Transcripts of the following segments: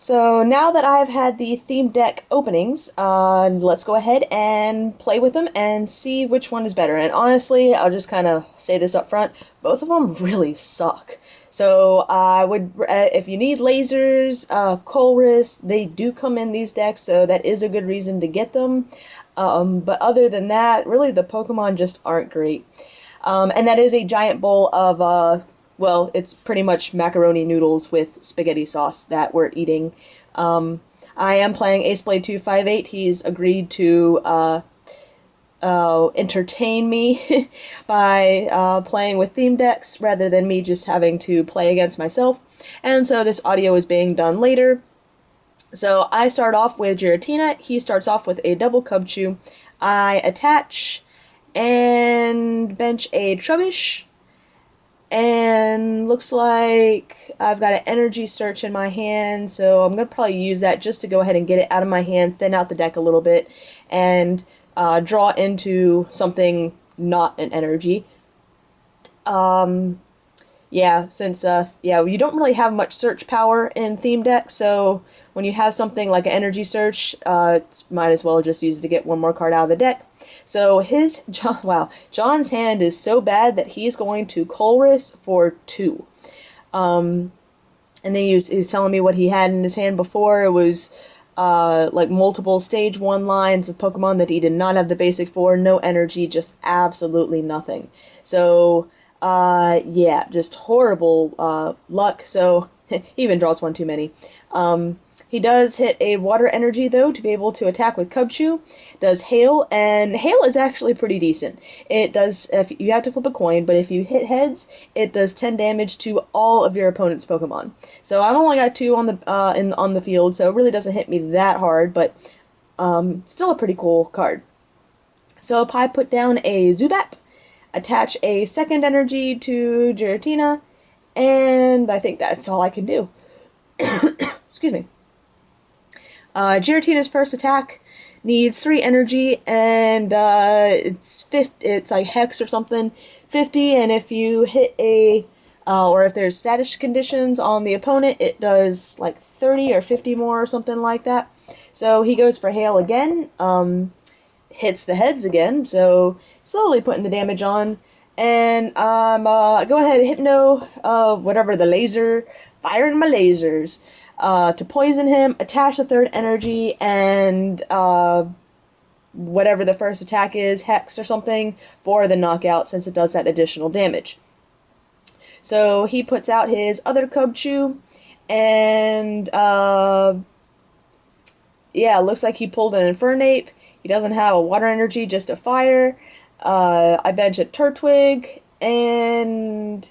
So now that I've had the theme deck openings, let's go ahead and play with them and see which one is better. And honestly, I'll just kind of say this up front, both of them really suck. So I would, if you need lasers, Colress, they do come in these decks, so that is a good reason to get them. But other than that, really the Pokemon just aren't great. And that is a giant bowl of, well, it's pretty much macaroni noodles with spaghetti sauce that we're eating. I am playing Ace Blade 258. He's agreed to entertain me by playing with theme decks rather than me just having to play against myself. And so this audio is being done later. So I start off with Giratina. He starts off with a double Cubchoo. I attach and bench a Trubbish. And looks like I've got an energy search in my hand, so I'm going to probably use that just to go ahead and get it out of my hand, thin out the deck a little bit, and draw into something not an energy. Yeah, since you don't really have much search power in theme deck, so when you have something like an energy search, might as well just use it to get one more card out of the deck. So John's hand is so bad that he's going to Colress for 2. And then he was telling me what he had in his hand before. It was like multiple stage 1 lines of Pokemon that he did not have the basic for, no energy, just absolutely nothing. So yeah, just horrible luck. So he even draws one too many. He does hit a water energy, though, to be able to attack with Cubchoo. Does Hail, and Hail is actually pretty decent. It does, if you have to flip a coin, but if you hit heads, it does 10 damage to all of your opponent's Pokemon. So I've only got 2 on the on the field, so it really doesn't hit me that hard, but still a pretty cool card. So I put down a Zubat, attach a second energy to Giratina, and I think that's all I can do. Excuse me. Giratina's first attack needs 3 energy, and it's like Hex or something, 50, and if you hit a, or if there's status conditions on the opponent, it does like 30 or 50 more or something like that. So he goes for Hail again, hits the heads again, so slowly putting the damage on, and go ahead, Hypno, whatever the laser, firing my lasers. To poison him, attach the third energy, and whatever the first attack is, Hex or something, for the knockout, since it does that additional damage. So he puts out his other Cubchoo, and yeah, looks like he pulled an Infernape. He doesn't have a water energy, just a fire. I bench a Turtwig, and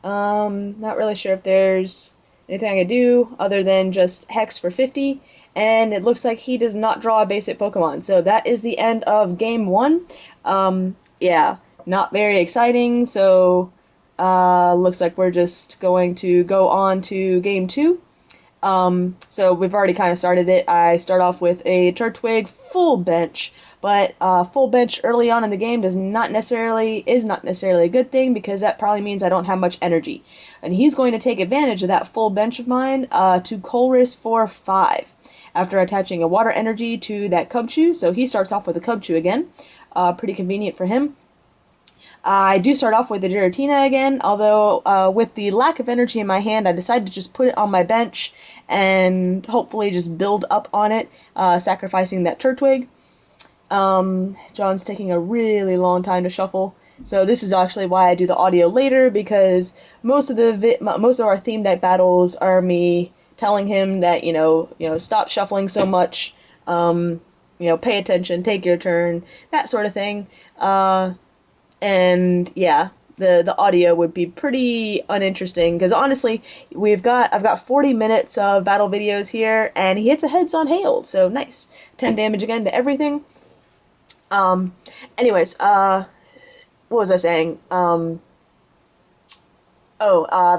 not really sure if there's anything I could do other than just Hex for 50, and it looks like he does not draw a basic Pokemon. So that is the end of game 1. Yeah, not very exciting, so looks like we're just going to go on to game 2. So we've already kind of started it. I start off with a Turtwig full bench, but full bench early on in the game is not necessarily a good thing, because that probably means I don't have much energy. And he's going to take advantage of that full bench of mine to Colress for 5 after attaching a water energy to that Cubchoo. So he starts off with a Cubchoo again. Pretty convenient for him. I do start off with the Giratina again, although with the lack of energy in my hand, I decided to just put it on my bench and hopefully just build up on it, sacrificing that Turtwig. John's taking a really long time to shuffle, so this is actually why I do the audio later, because most of our theme deck battles are me telling him that stop shuffling so much, pay attention, take your turn, that sort of thing. And yeah, the audio would be pretty uninteresting, because honestly, I've got 40 minutes of battle videos here, and he hits a heads on Hail, so nice. 10 damage again to everything. Anyways, what was I saying? I've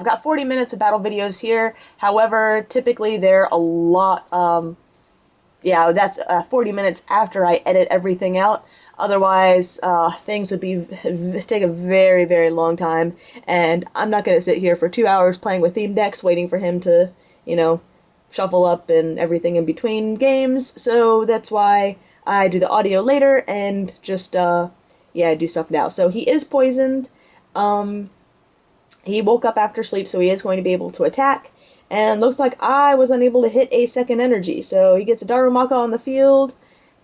got 40 minutes of battle videos here. However, typically they're a lot, yeah, that's 40 minutes after I edit everything out. Otherwise, things would take a very, very long time, and I'm not going to sit here for 2 hours playing with theme decks waiting for him to, shuffle up and everything in between games, so that's why I do the audio later and just, yeah, do stuff now. So he is poisoned. Um, he woke up after sleep, so he is going to be able to attack. And looks like I was unable to hit a second energy, so he gets a Darumaka on the field.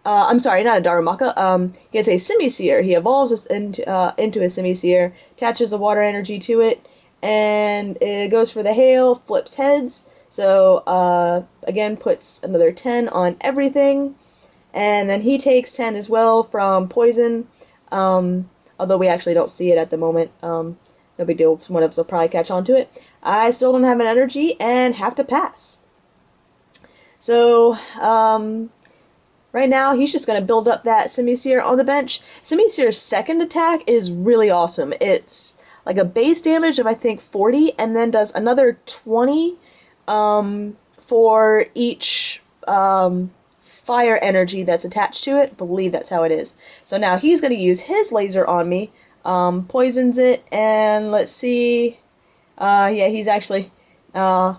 I'm sorry, not a Darumaka. He gets a Simisear. He evolves this into a Simisear, attaches a water energy to it, and it goes for the hail, flips heads. So, again, puts another 10 on everything. And then he takes 10 as well from poison. Although we actually don't see it at the moment. No big deal. One of us will probably catch on to it. I still don't have an energy and have to pass. So, right now, he's just going to build up that Simisear on the bench. Simisear's second attack is really awesome. It's like a base damage of, I think, 40, and then does another 20 for each fire energy that's attached to it. I believe that's how it is. So now he's going to use his laser on me, poisons it, and let's see. Yeah, he's actually, yeah,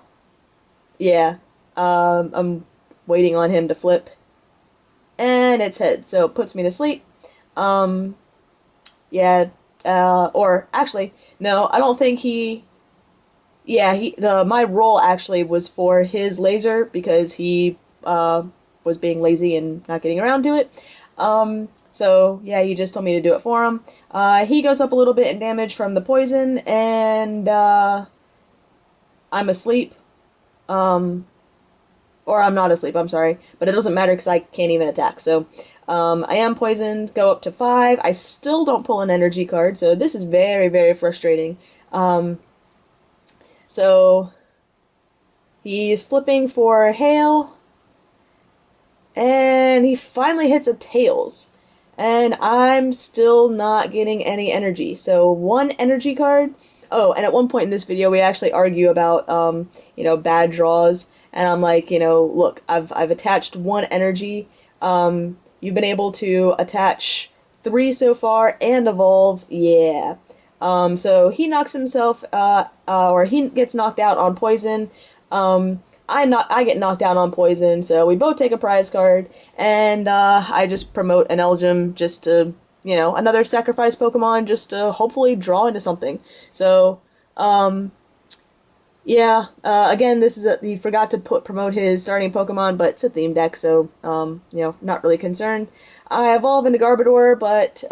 I'm waiting on him to flip. And it's head, so it puts me to sleep. Yeah, or actually, no, I don't think he. Yeah, my roll actually was for his laser because he was being lazy and not getting around to it. So yeah, he just told me to do it for him. He goes up a little bit in damage from the poison, and I'm asleep. Or I'm not asleep, I'm sorry. But it doesn't matter because I can't even attack. So, I am poisoned, go up to 5. I still don't pull an energy card, so this is very, very frustrating. So, he's flipping for hail, and he finally hits a tails. And I'm still not getting any energy. So, 1 energy card. Oh, and at one point in this video, we actually argue about, bad draws. And I'm like, look, I've attached 1 energy. You've been able to attach 3 so far and evolve. Yeah. So he knocks himself, or he gets knocked out on poison. I get knocked out on poison, so we both take a prize card, and I just promote an Elgin just to, another sacrifice Pokemon just to hopefully draw into something. So, yeah, again, this is he forgot to promote his starting Pokemon, but it's a theme deck, so, not really concerned. I evolve into Garbodor, but,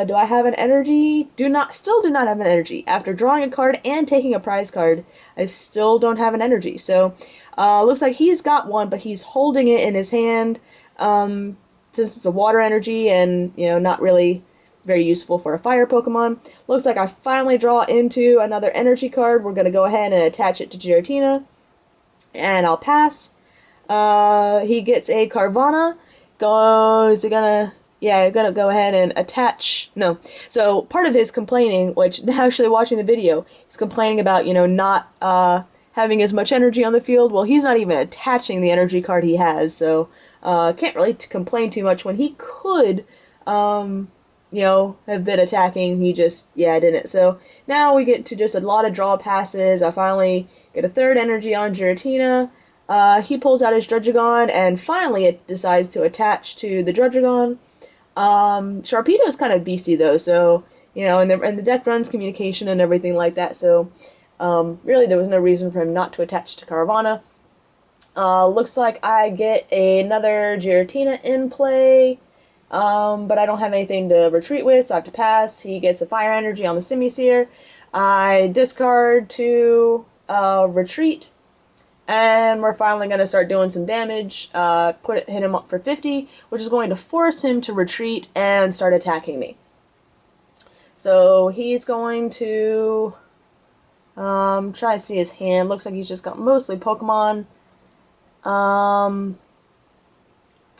do I have an energy? Still do not have an energy. After drawing a card and taking a prize card, I still don't have an energy. So, looks like he's got one, but he's holding it in his hand, since it's a water energy and, not really very useful for a fire Pokemon. Looks like I finally draw into another energy card. We're going to go ahead and attach it to Giratina, and I'll pass. He gets a Carvana. Is he gonna... Yeah, gonna go ahead and attach... No. So, part of his complaining, which, actually watching the video, he's complaining about, not, having as much energy on the field. Well, he's not even attaching the energy card he has, so, can't really complain too much when he could, have been attacking. He just, didn't. So now we get to just a lot of draw passes. I finally get a 3rd energy on Giratina. He pulls out his Druddigon, and finally it decides to attach to the Druddigon. Sharpedo is kind of beastie though, so, and the deck runs communication and everything like that, so, really there was no reason for him not to attach to Carvana. Looks like I get another Giratina in play. But I don't have anything to retreat with, so I have to pass. He gets a fire energy on the Simisear. I discard to retreat, and we're finally going to start doing some damage. Hit him up for 50, which is going to force him to retreat and start attacking me. So he's going to try to see his hand. Looks like he's just got mostly Pokemon.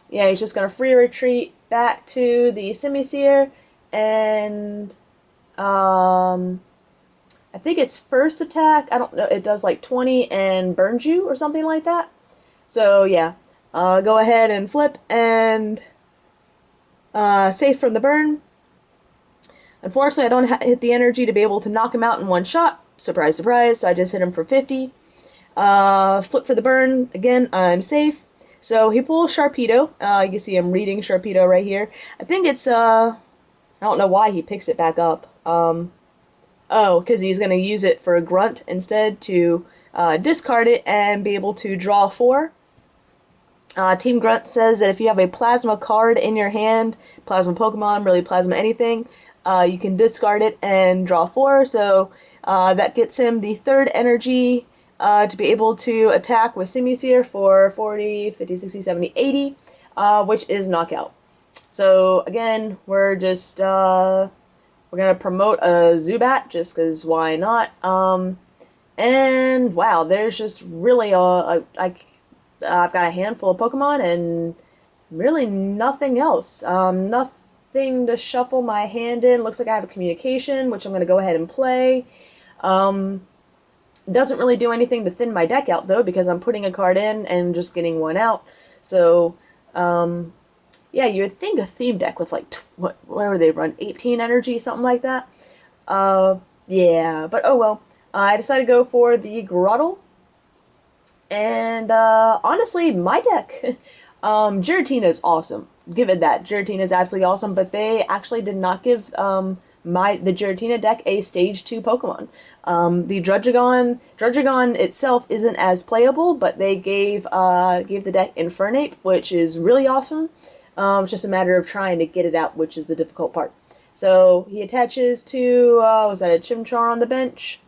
Yeah, he's just going to free retreat back to the Simisear, and I think its first attack, I don't know, it does like 20 and burns you or something like that. So yeah, go ahead and flip and safe from the burn. Unfortunately, I don't hit the energy to be able to knock him out in one shot. Surprise, surprise, so I just hit him for 50. Flip for the burn. Again, I'm safe. So he pulls Sharpedo. You can see I'm reading Sharpedo right here. I think it's, I don't know why he picks it back up. Oh, because he's going to use it for a grunt instead to discard it and be able to draw 4. Team Grunt says that if you have a Plasma card in your hand, Plasma Pokemon, really Plasma anything, you can discard it and draw 4. So that gets him the 3rd energy to be able to attack with Simisear for 40, 50, 60, 70, 80, which is Knockout. So again, we're just we're gonna promote a Zubat just because why not? And wow, there's just really I've got a handful of Pokemon and really nothing else. Nothing to shuffle my hand in. Looks like I have a communication, which I'm going to go ahead and play. Doesn't really do anything to thin my deck out, though, because I'm putting a card in and just getting one out. So, yeah, you would think a theme deck with, like, what do they run? 18 energy, something like that? Yeah, but oh well. I decided to go for the Grottle. And honestly, my deck, Giratina is awesome. Give it that. Giratina is absolutely awesome, but they actually did not give the Giratina deck a stage 2 Pokemon. The Druddigon itself isn't as playable, but they gave the deck Infernape, which is really awesome. It's just a matter of trying to get it out, which is the difficult part. So he attaches to was that a Chimchar on the bench?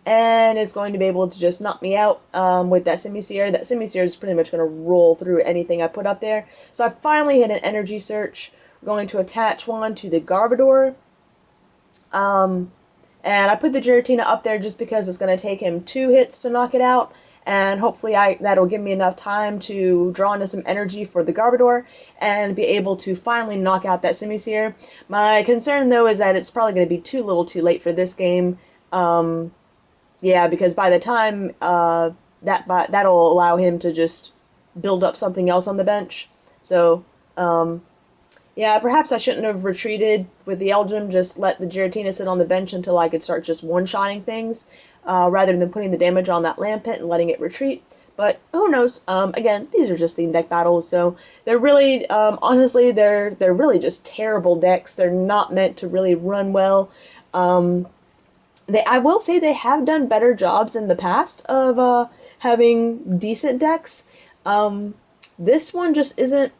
And is going to be able to just knock me out with that Simisear. That Simisear is pretty much going to roll through anything I put up there. So I finally hit an energy search. We're going to attach one to the Garbodor. And I put the Giratina up there just because it's going to take him 2 hits to knock it out. And hopefully that'll give me enough time to draw into some energy for the Garbodor and be able to finally knock out that Simisear. My concern, though, is that it's probably going to be too little too late for this game. Yeah, because by the time that'll allow him to just build up something else on the bench. So, yeah, perhaps I shouldn't have retreated with the Elgyem, just let the Giratina sit on the bench until I could start just one-shotting things, rather than putting the damage on that Lampent and letting it retreat. But who knows? Again, these are just theme deck battles, so they're really, honestly, they're really just terrible decks. They're not meant to really run well. I will say they have done better jobs in the past of having decent decks. This one just isn't.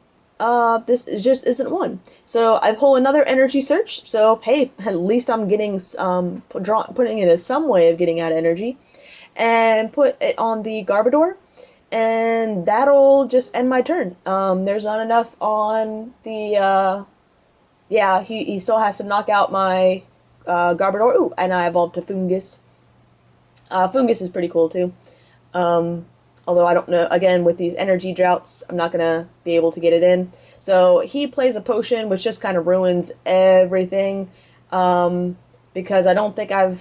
This just isn't one. So I pull another energy search. So hey, at least I'm getting putting in some way of getting out energy, and put it on the Garbodor, and that'll just end my turn. There's not enough on the. Yeah, he still has to knock out my Garbodor. Ooh, and I evolved to Fungus. Fungus is pretty cool too. Although I don't know, again, with these energy droughts, I'm not going to be able to get it in. So he plays a potion, which just kind of ruins everything. Because I don't think I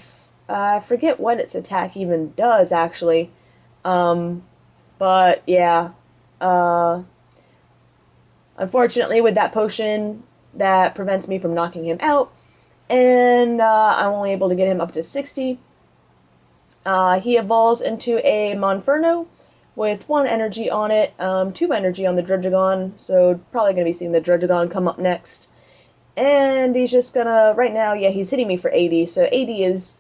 forget what its attack even does, actually. But yeah. Unfortunately, with that potion, that prevents me from knocking him out. And I'm only able to get him up to 60. He evolves into a Monferno with 1 energy on it, 2 energy on the Druddigon, so probably going to be seeing the Druddigon come up next. And he's just gonna, right now, yeah, he's hitting me for 80, so 80 is,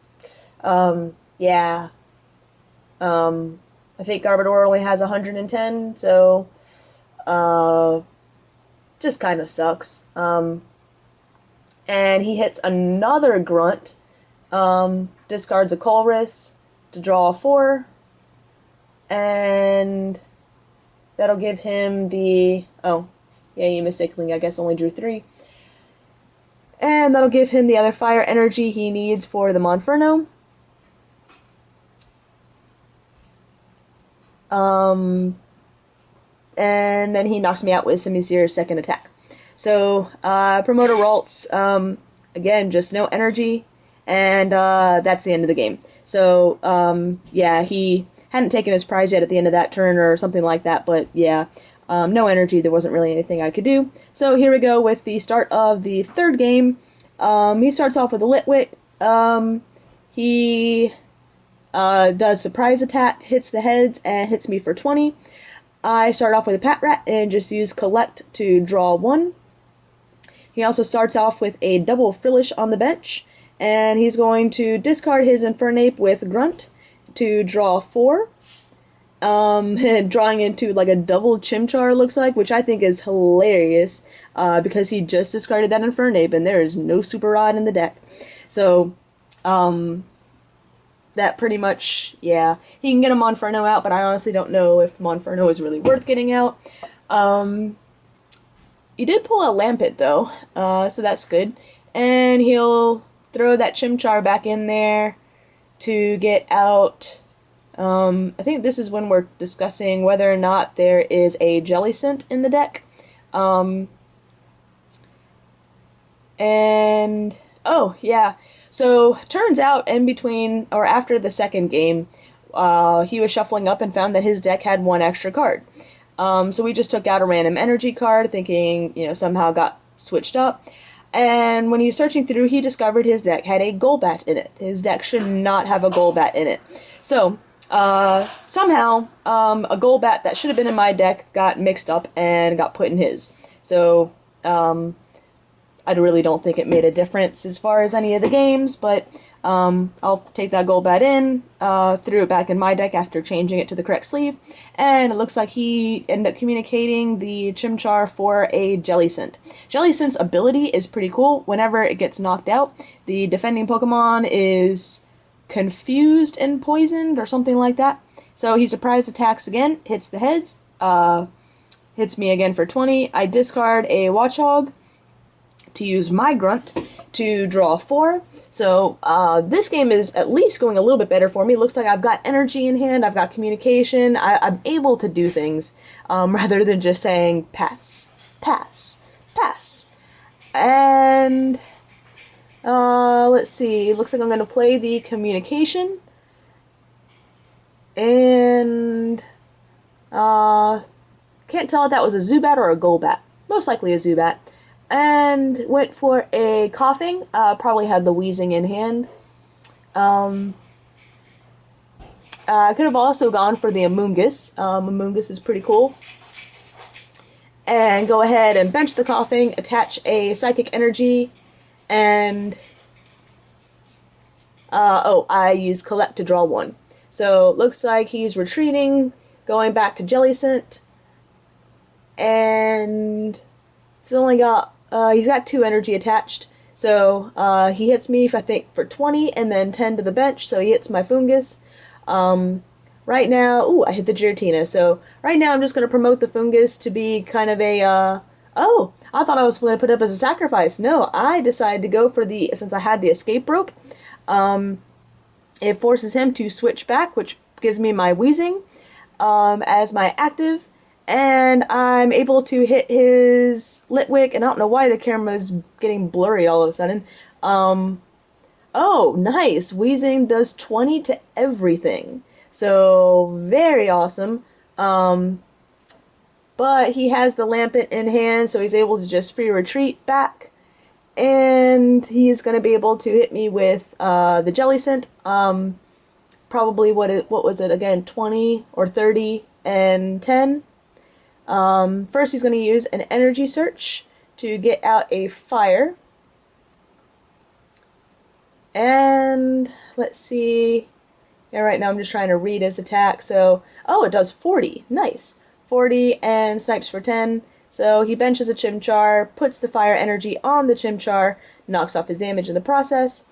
yeah. I think Garbodor only has 110, so, just kind of sucks. And he hits another Grunt, discards a Colress to draw 4, and that'll give him the, oh, yeah, you mistakenly, I guess, only drew 3. And that'll give him the other fire energy he needs for the Monferno. And then he knocks me out with Simisear's second attack. So, Promoter Ralts, again, just no energy, and that's the end of the game. So, yeah, he hadn't taken his prize yet at the end of that turn or something like that, but yeah, no energy, there wasn't really anything I could do. So here we go with the start of the third game. He starts off with a Litwick. He Does surprise attack, hits the heads, and hits me for 20. I start off with a Pat Rat and just use Collect to draw 1. He also starts off with a double Frillish on the bench, and he's going to discard his Infernape with Grunt to draw 4. Drawing into like a double Chimchar looks like, which I think is hilarious, because he just discarded that Infernape and there is no Super Rod in the deck. So, that pretty much, yeah, he can get a Monferno out, but I honestly don't know if Monferno is really worth getting out. He did pull a Lampet though, so that's good. And he'll throw that Chimchar back in there to get out. I think this is when we're discussing whether or not there is a Jellicent in the deck. And, oh, yeah. So, turns out in between, or after the second game, he was shuffling up and found that his deck had one extra card. So we just took out a random energy card, thinking, somehow got switched up. And when he was searching through, he discovered his deck had a Golbat in it. His deck should not have a Golbat in it. So, somehow, a Golbat that should have been in my deck got mixed up and got put in his. So, I really don't think it made a difference as far as any of the games, but I'll take that Golbat in, threw it back in my deck after changing it to the correct sleeve, and it looks like he ended up communicating the Chimchar for a Jellicent. Jellicent's ability is pretty cool. Whenever it gets knocked out, the defending Pokemon is confused and poisoned or something like that. So he surprise attacks again, hits the heads, hits me again for 20. I discard a Watchog to use my Grunt to draw 4. So this game is at least going a little bit better for me. Looks like I've got energy in hand, I've got communication, I'm able to do things rather than just saying pass, pass, pass. And let's see, looks like I'm going to play the communication. And can't tell if that was a Zubat or a Golbat. Most likely a Zubat. And went for a Coughing, probably had the Wheezing in hand. I could have also gone for the Amoonguss. Amoonguss is pretty cool. And go ahead and bench the Coughing, attach a Psychic Energy, and I use Collect to draw 1. So, looks like he's retreating, going back to Jellicent, and he's only got he's got 2 energy attached, so he hits me, I think, for 20, and then 10 to the bench, so he hits my Fungus. Right now, ooh, I hit the Giratina, so right now I'm just going to promote the Fungus to be kind of a, oh, I thought I was going to put it up as a sacrifice. No, I decided to go for the, since I had the Escape Rope, it forces him to switch back, which gives me my Wheezing as my active. And I'm able to hit his Litwick, and I don't know why the camera's getting blurry all of a sudden. Oh, nice! Wheezing does 20 to everything. So, very awesome. But he has the Lampet in hand, so he's able to just free retreat back. And he's going to be able to hit me with the Jellicent. Probably, what was it again? 20 or 30 and 10. First he's going to use an Energy Search to get out a Fire. And let's see. Yeah, right now I'm just trying to read his attack. So, oh, it does 40. Nice. 40 and snipes for 10. So he benches a Chimchar, puts the Fire Energy on the Chimchar, knocks off his damage in the process.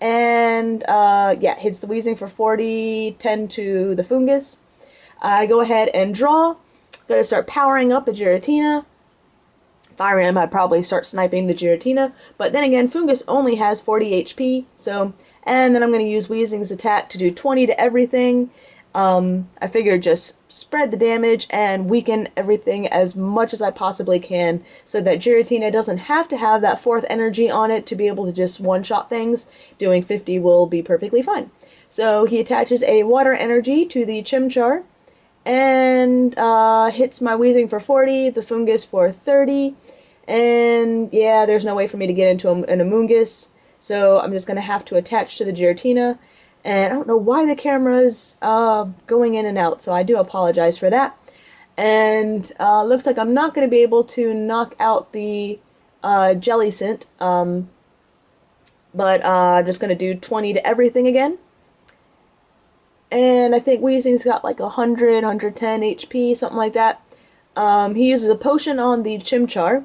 And, yeah, hits the Wheezing for 40, 10 to the Fungus. I go ahead and draw. Gotta start powering up a Giratina. If I were him, I'd probably start sniping the Giratina. But then again, Fungus only has 40 HP. So, and then I'm going to use Wheezing's attack to do 20 to everything. I figured just spread the damage and weaken everything as much as I possibly can so that Giratina doesn't have to have that 4th energy on it to be able to just one-shot things. Doing 50 will be perfectly fine. So he attaches a Water Energy to the Chimchar. And hits my Wheezing for 40, the Fungus for 30, and yeah, there's no way for me to get into an Amoonguss, so I'm just going to have to attach to the Giratina, And I don't know why the camera's going in and out, so I do apologize for that. And looks like I'm not going to be able to knock out the Jellicent, but I'm just going to do 20 to everything again. And I think Weezing's got like 100, 110 HP, something like that. He uses a potion on the Chimchar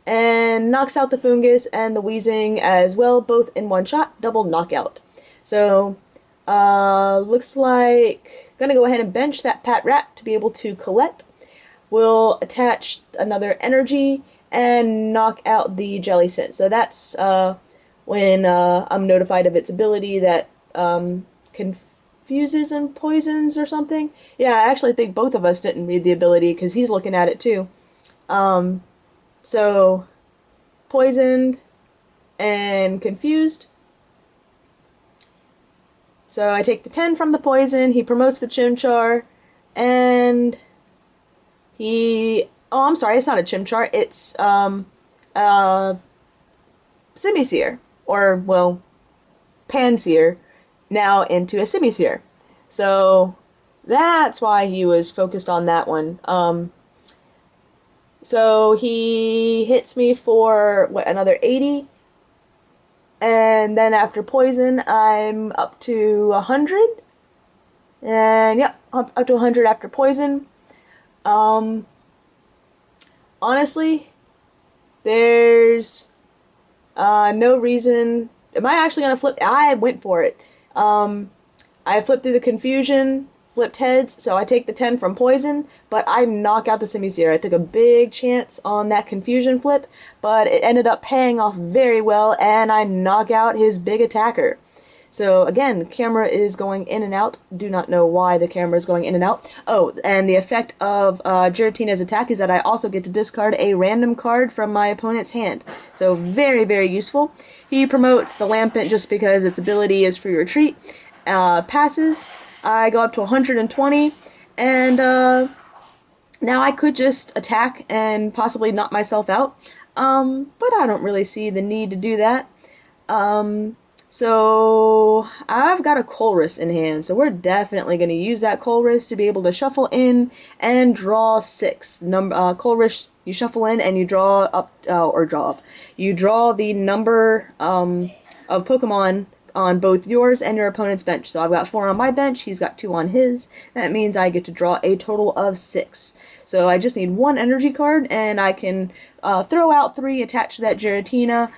and knocks out the Fungus and the Weezing as well, both in one shot, double knockout. So, looks like gonna go ahead and bench that Patrat to be able to collect. We'll attach another energy and knock out the Jellicent. So that's when I'm notified of its ability that confuses and poisons or something. Yeah, I actually think both of us didn't read the ability because he's looking at it too. So poisoned and confused. So I take the 10 from the poison, he promotes the Chimchar, and he... Oh, I'm sorry, it's not a Chimchar, it's, Simisear. Or, well, Pansear, now into a Simisear. So, that's why he was focused on that one. So he hits me for, what, another 80? And then after poison, I'm up to 100. And yep, up to 100 after poison. Honestly, there's no reason. Am I actually gonna flip? I went for it. I flipped through the confusion, flipped heads, so I take the 10 from poison, but I knock out the Simisear. I took a big chance on that confusion flip, but it ended up paying off very well, and I knock out his big attacker. So again, the camera is going in and out. Do not know why the camera is going in and out. Oh, and the effect of Giratina's attack is that I also get to discard a random card from my opponent's hand. So very, very useful. He promotes the Lampent just because its ability is free retreat. Passes. I go up to 120, and now I could just attack and possibly knock myself out, but I don't really see the need to do that. So I've got a Colress in hand, so we're definitely going to use that Colress to be able to shuffle in and draw 6. Colress, you shuffle in and you draw up, or draw up. You draw the number of Pokemon on both yours and your opponent's bench. So I've got 4 on my bench, he's got 2 on his. That means I get to draw a total of 6. So I just need 1 energy card, and I can throw out 3, attach to that Giratina,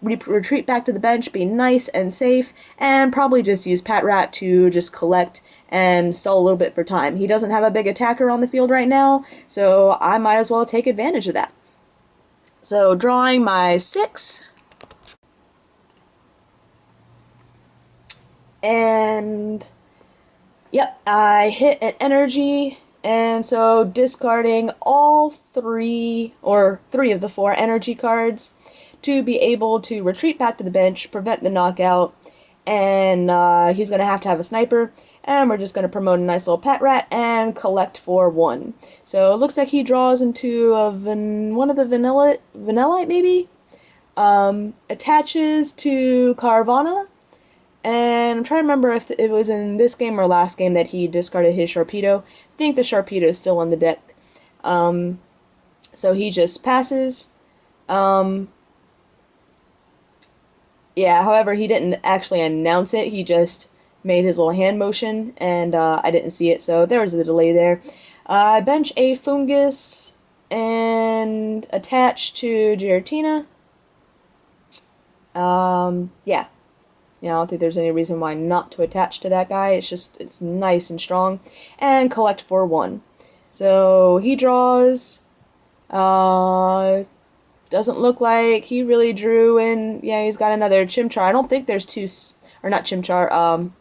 retreat back to the bench, be nice and safe, and probably just use Patrat to just collect and sell a little bit for time. He doesn't have a big attacker on the field right now, so I might as well take advantage of that. So drawing my 6, and yep, I hit an energy, and so discarding all 3 of the 4 energy cards to be able to retreat back to the bench, prevent the knockout, and he's going to have a sniper, and we're just going to promote a nice little Patrat and collect for 1. So it looks like he draws into one of the Vanillite maybe, attaches to Carvanha, and I'm trying to remember if it was in this game or last game that he discarded his Sharpedo. I think the Sharpedo is still on the deck. So he just passes. Yeah, however, he didn't actually announce it. He just made his little hand motion, and I didn't see it, so there was a delay there. I bench a Fungus and attach to Giratina. Yeah. Yeah, I don't think there's any reason why not to attach to that guy. It's nice and strong. And collect for 1. So he draws. Doesn't look like he really drew in. Yeah, he's got another Chimchar. I don't think there's 2, or not Chimchar.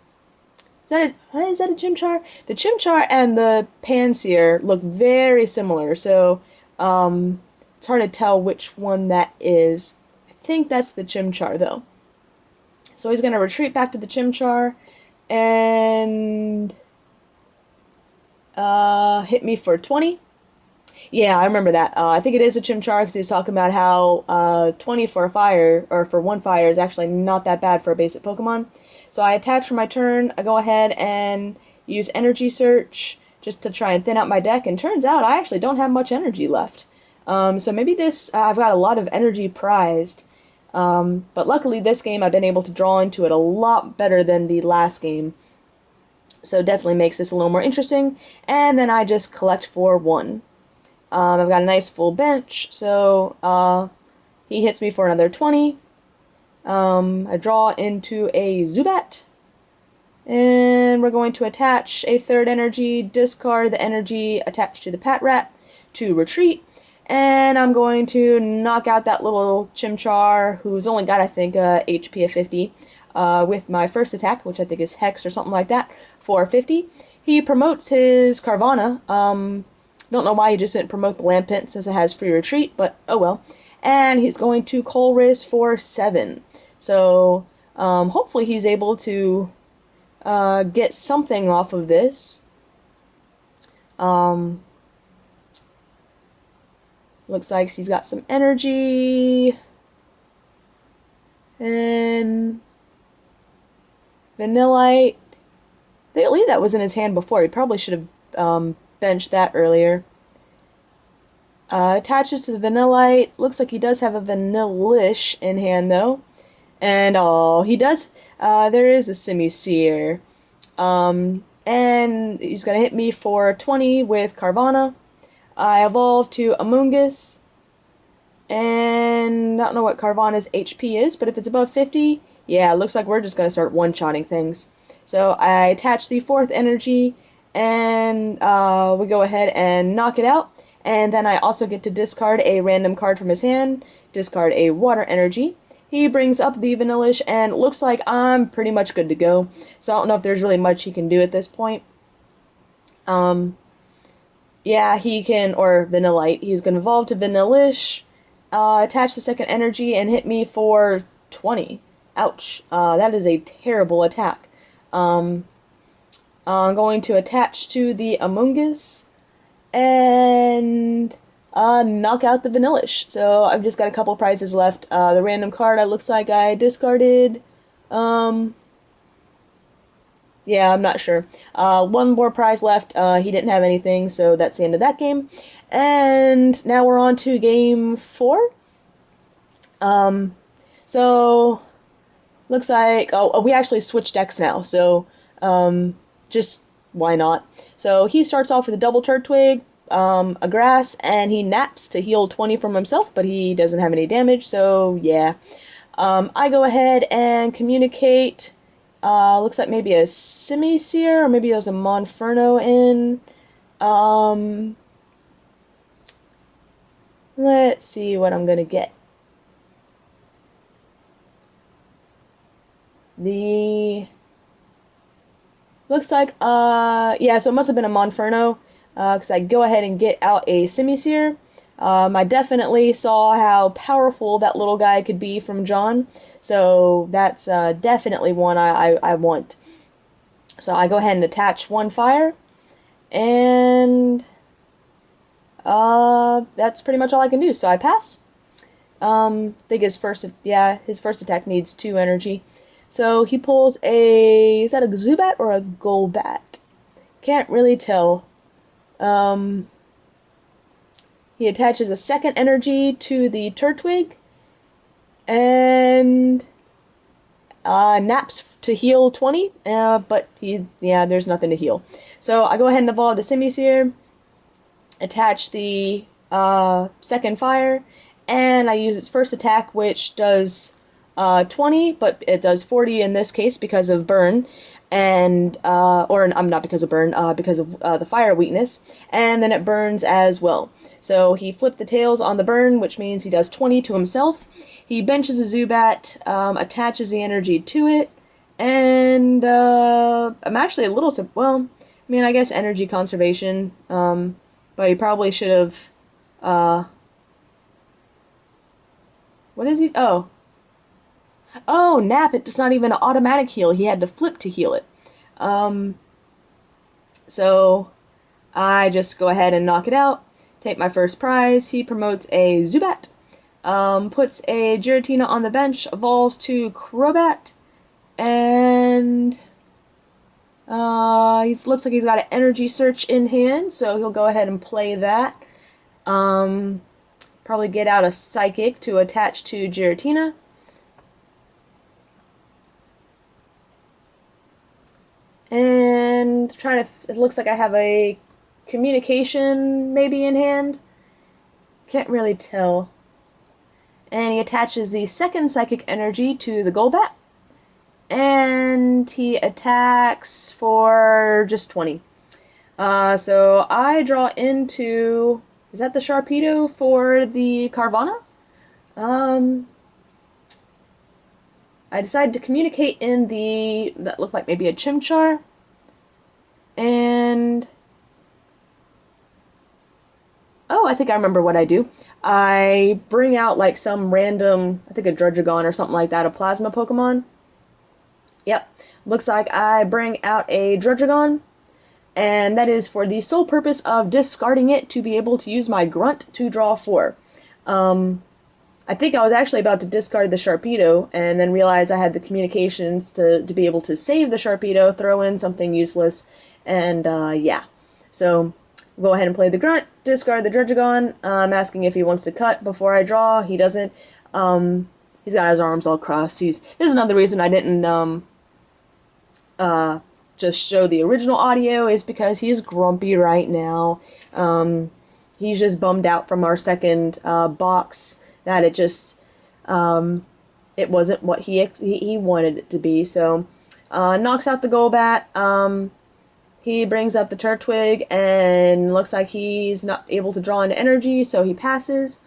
Is that a Chimchar? The Chimchar and the Pansear look very similar, so it's hard to tell which one that is. I think that's the Chimchar, though. So he's going to retreat back to the Chimchar and hit me for 20. Yeah, I remember that. I think it is a Chimchar because he was talking about how 20 for a fire, or for 1 fire, is actually not that bad for a basic Pokemon. So I attach for my turn. I go ahead and use Energy Search just to try and thin out my deck, and turns out I actually don't have much energy left. So maybe this, I've got a lot of energy prized. But luckily this game I've been able to draw into it a lot better than the last game. So definitely makes this a little more interesting. And then I just collect for 1. I've got a nice full bench, so he hits me for another 20. I draw into a Zubat. And we're going to attach a third energy, discard the energy attached to the Patrat to retreat. And I'm going to knock out that little Chimchar, who's only got, I think, HP of 50, with my first attack, which I think is Hex or something like that, for 50. He promotes his Carvanha. Don't know why he just didn't promote the Lampent since it has free retreat, but oh well. And he's going to Colress for 7. So hopefully he's able to get something off of this. Looks like he's got some energy. And Vanillite. I believe that was in his hand before. He probably should have benched that earlier. Attaches to the Vanillite. Looks like he does have a Vanillish in hand though. And oh, he does. There is a Simisear. And he's gonna hit me for 20 with Carvanha. I evolve to Amoonguss, and I don't know what Carvanha's HP is, but if it's above 50, yeah, it looks like we're just going to start one-shotting things. So I attach the 4th energy, and we go ahead and knock it out, and then I also get to discard a random card from his hand, discard a water energy. He brings up the Vanillish, and looks like I'm pretty much good to go. So I don't know if there's really much he can do at this point. Yeah, he can, or Vanillite, he's going to evolve to Vanillish, attach the 2nd energy, and hit me for 20. Ouch. That is a terrible attack. I'm going to attach to the Amoonguss, and knock out the Vanillish. So I've just got a couple prizes left. The random card, it looks like I discarded. Yeah, I'm not sure. One more prize left. He didn't have anything, so that's the end of that game. And now we're on to game 4. So looks like we actually switched decks now. So just why not? So he starts off with a double Turtwig, a grass, and he naps to heal 20 from himself, but he doesn't have any damage. So yeah, I go ahead and communicate. Looks like maybe a Simisear, or maybe there's a Monferno in. Let's see what I'm gonna get. Looks like, yeah, so it must have been a Monferno, because I go ahead and get out a Simisear. I definitely saw how powerful that little guy could be from John, so that's definitely one I want. So I go ahead and attach 1 fire, and that's pretty much all I can do, so I pass. I think his first attack needs 2 energy. So he pulls is that a Zubat or a Golbat? Can't really tell. He attaches a 2nd energy to the Turtwig, and naps to heal 20, but there's nothing to heal. So I go ahead and evolve to Simisear, attach the 2nd fire, and I use its first attack, which does 20, but it does 40 in this case because of burn, and not because of burn, because of the fire weakness, and then it burns as well. So he flipped the tails on the burn, which means he does 20 to himself. He benches a Zubat, attaches the energy to it, and I'm actually a little well, I mean, I guess energy conservation, but he probably should have what is he? Oh, nap, it does not even an automatic heal. He had to flip to heal it. So I just go ahead and knock it out, take my first prize. He promotes a Zubat, puts a Giratina on the bench, evolves to Crobat, And he looks like he's got an energy search in hand, so he'll go ahead and play that. Um, Probably get out a psychic to attach to Giratina. And trying to, it looks like I have a communication maybe in hand. Can't really tell. And he attaches the second psychic energy to the Golbat. And he attacks for just 20. So I draw into, is that the Sharpedo for the Carvana? I decided to communicate in the, that looked like maybe a Chimchar. And, oh, I think I remember what I do. I bring out like some random, I think a Druddigon or something like that, a Plasma Pokemon. Yep, looks like I bring out a Druddigon, and that is for the sole purpose of discarding it to be able to use my Grunt to draw 4. I think I was actually about to discard the Sharpedo and then realize I had the communications to be able to save the Sharpedo, throw in something useless, and yeah. So we'll go ahead and play the Grunt, discard the Druddigon. I'm asking if he wants to cut before I draw. He doesn't. He's got his arms all crossed. This is another reason I didn't just show the original audio, is because he's grumpy right now. He's just bummed out from our second box that it just it wasn't what he wanted it to be. So knocks out the Golbat. He brings up the Turtwig and looks like he's not able to draw into energy, so he passes.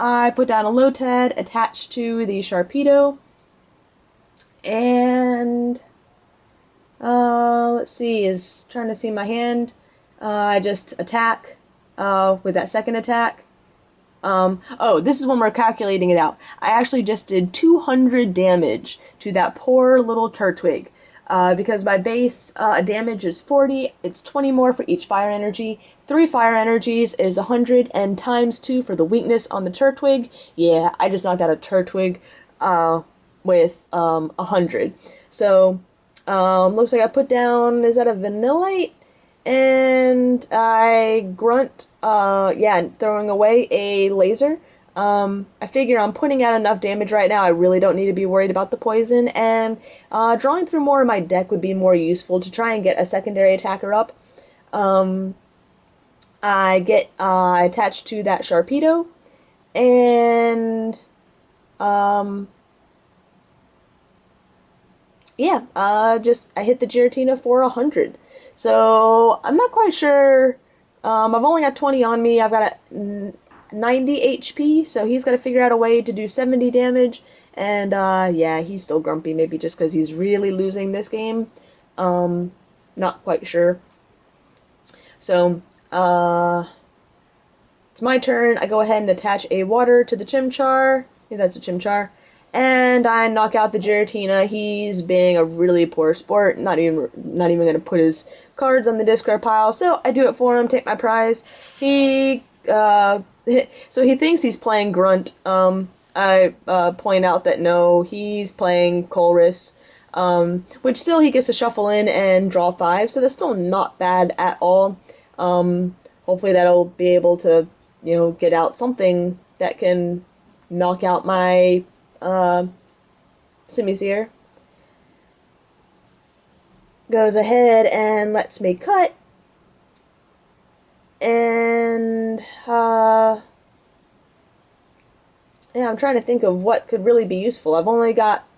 I put down a Lotad attached to the Sharpedo, and let's see, is trying to see my hand. I just attack with that second attack. Oh, this is when we're calculating it out. I actually just did 200 damage to that poor little Turtwig. Because my base damage is 40, it's 20 more for each fire energy. 3 fire energies is 100, and times 2 for the weakness on the Turtwig. Yeah, I just knocked out a Turtwig with 100. So, looks like I put down, is that a Vanillite? And I Grunt, yeah, throwing away a laser. I figure I'm putting out enough damage right now. I really don't need to be worried about the poison, and drawing through more of my deck would be more useful to try and get a secondary attacker up. I get attached to that Sharpedo, and yeah, I hit the Giratina for 100. So I'm not quite sure. I've only got 20 on me. I've got a 90 HP, so he's got to figure out a way to do 70 damage. And yeah, he's still grumpy, maybe just because he's really losing this game. Not quite sure. So it's my turn. I go ahead and attach a water to the Chimchar. Yeah, that's a Chimchar. And I knock out the Giratina. He's being a really poor sport. Not even gonna put his cards on the discard pile. So I do it for him. Take my prize. He so he thinks he's playing Grunt. I point out that no, he's playing Colress. Which still he gets to shuffle in and draw 5. So that's still not bad at all. Hopefully that'll be able to, you know, get out something that can knock out my Simisear. Goes ahead and lets me cut. And yeah, I'm trying to think of what could really be useful. I've only got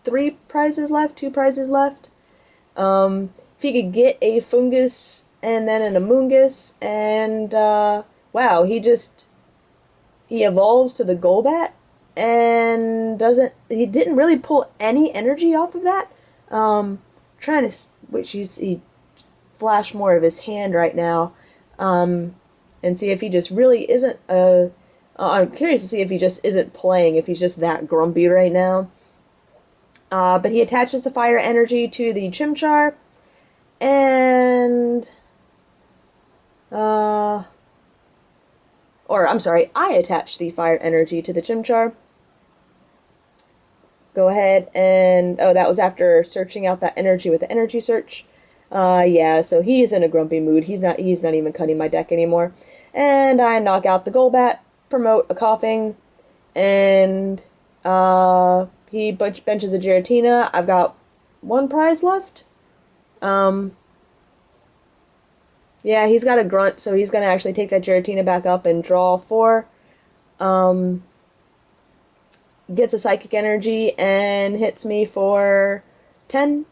2 prizes left. If he could get a Fungus and then an Amoonguss, and wow, he evolves to the Golbat and he didn't really pull any energy off of that. Trying to, which he flash more of his hand right now, and see if he just really isn't I'm curious to see if he just isn't playing, if he's just that grumpy right now. But he attaches the fire energy to the Chimchar, and or I'm sorry, I attach the fire energy to the Chimchar. go ahead and, oh, that was after searching out that energy with the energy search. Yeah, so he's in a grumpy mood. He's not even cutting my deck anymore. And I knock out the Golbat, promote a coughing, and he benches a Giratina. I've got one prize left. Um, yeah, he's got a grunt, so he's gonna actually take that Giratina back up and draw four. Um, Gets a psychic energy and hits me for 10,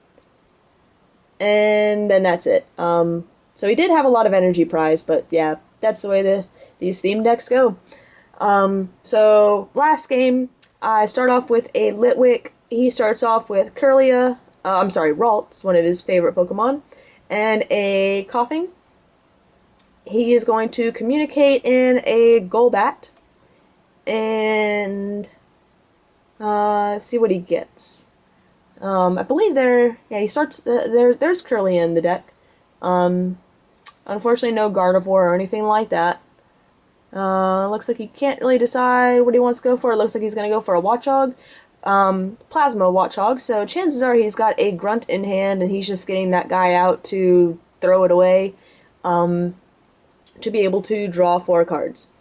and then that's it. So he did have a lot of energy prize, but yeah, that's the way these theme decks go. So last game, I start off with a Litwick. He starts off with Curlia, I'm sorry, Ralts, one of his favorite Pokemon, and a Coughing. He is going to communicate in a Golbat, and see what he gets. I believe yeah, he starts, there's Curlia in the deck. Unfortunately, no Gardevoir or anything like that. Looks like he can't really decide what he wants to go for. It looks like he's going to go for a Watchog. Plasma Watchog, so chances are he's got a Grunt in hand and he's just getting that guy out to throw it away, to be able to draw 4 cards.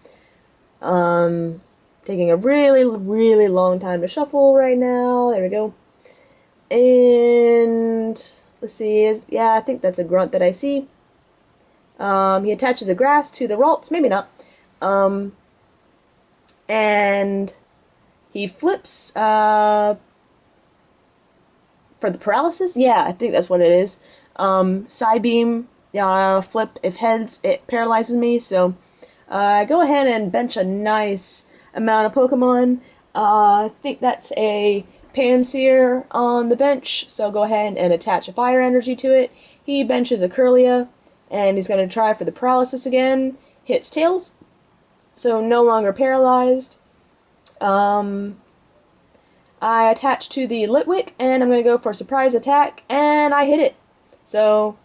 Taking a really, really long time to shuffle right now. There we go. And let's see, yeah, I think that's a Grunt that I see. He attaches a Grass to the Ralts, maybe not. And he flips for the paralysis. Yeah, I think that's what it is. Psybeam, flip. If heads, it paralyzes me. So go ahead and bench a nice amount of Pokemon. I think that's a Pansear on the bench, so go ahead and attach a fire energy to it. He benches a Curlia, and he's going to try for the paralysis again. Hits Tails, so no longer paralyzed. I attach to the Litwick, and I'm going to go for a surprise attack, and I hit it. So,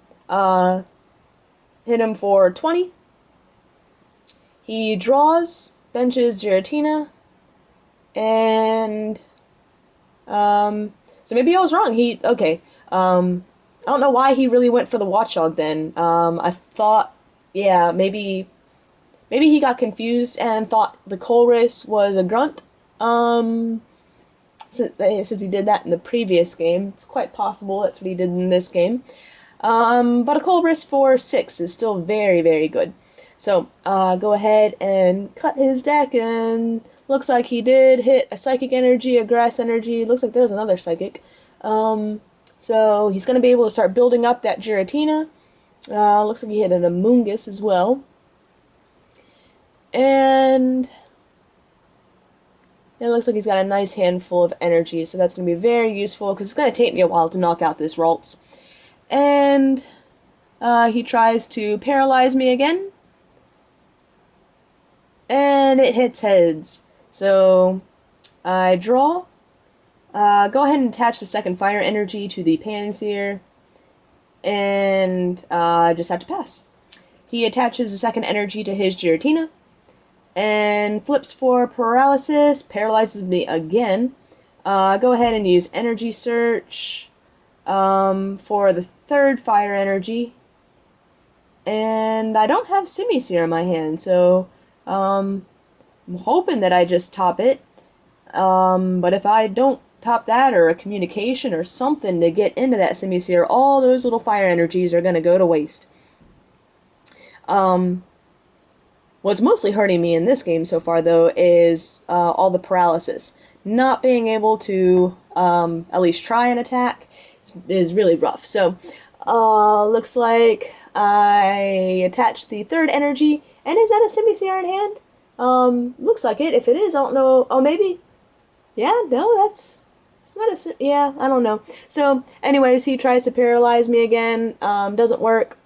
hit him for 20. He draws, benches Giratina, and so maybe I was wrong. Okay. I don't know why he really went for the Watchog then. I thought, yeah, maybe he got confused and thought the Colress was a Grunt. Since he did that in the previous game, it's quite possible that's what he did in this game. But a Colress for 6 is still very, very good. So, go ahead and cut his deck, and looks like he did hit a Psychic Energy, a Grass Energy. Looks like there's another Psychic. So he's going to be able to start building up that Giratina. Looks like he hit an Amoonguss as well. And it looks like he's got a nice handful of energy, so that's going to be very useful, because it's going to take me a while to knock out this Ralts. And he tries to paralyze me again. And it hits heads. So I draw. Go ahead and attach the second fire energy to the Pansear. And just have to pass. He attaches the second energy to his Giratina. And flips for paralysis. Paralyzes me again. Go ahead and use Energy Search for the third fire energy. And I don't have Simisear in my hand, so I'm hoping that I just top it. But if I don't top that, or a communication or something to get into that Simisear, all those little fire energies are going to go to waste. What's mostly hurting me in this game so far, though, is all the paralysis. Not being able to at least try an attack is really rough. So, looks like I attached the third energy. And is that a Simisear in hand? Looks like it. If it is, I don't know. Oh, maybe. Yeah, no, it's not a, yeah, I don't know. So, anyways, he tries to paralyze me again. Doesn't work.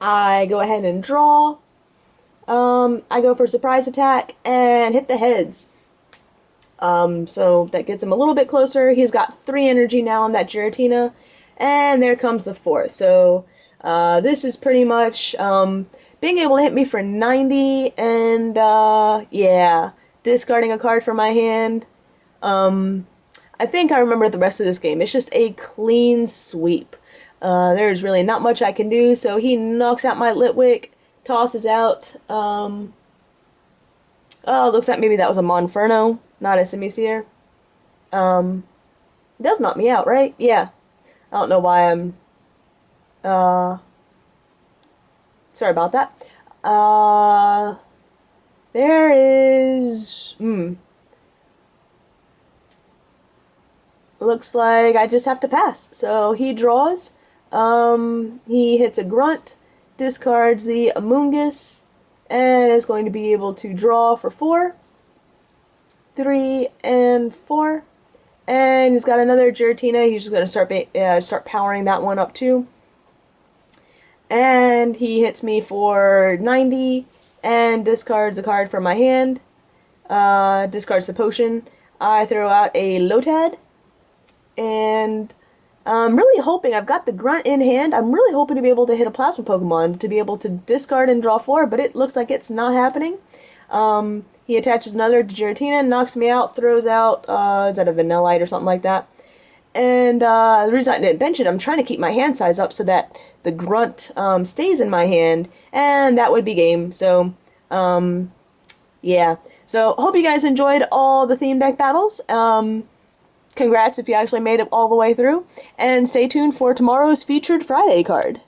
I go ahead and draw. I go for a surprise attack and hit the heads. So that gets him a little bit closer. He's got 3 energy now on that Giratina. And there comes the 4th. So, this is pretty much, being able to hit me for 90, and, yeah, discarding a card from my hand. I think I remember the rest of this game. It's just a clean sweep. There's really not much I can do, so he knocks out my Litwick, tosses out, oh, looks like maybe that was a Monferno, not a Simisear. It does knock me out, right? Yeah. I don't know why I'm, uh, sorry about that. Uh, there is, looks like I just have to pass. So he draws. He hits a grunt, discards the Amoonguss, and is going to be able to draw for 4, 3, and 4. And he's got another Giratina. He's just going to start powering that one up too. And he hits me for 90 and discards a card from my hand. Discards the potion. I throw out a Lotad. And I'm really hoping, I've got the Grunt in hand, I'm really hoping to be able to hit a Plasma Pokemon to be able to discard and draw 4, but it looks like it's not happening. He attaches another Giratina, knocks me out, throws out, is that a Vanillite or something like that? And the reason I didn't bench it, I'm trying to keep my hand size up so that the Grunt stays in my hand, and that would be game. So, yeah. So, hope you guys enjoyed all the theme deck battles. Congrats if you actually made it all the way through, and stay tuned for tomorrow's featured Friday card.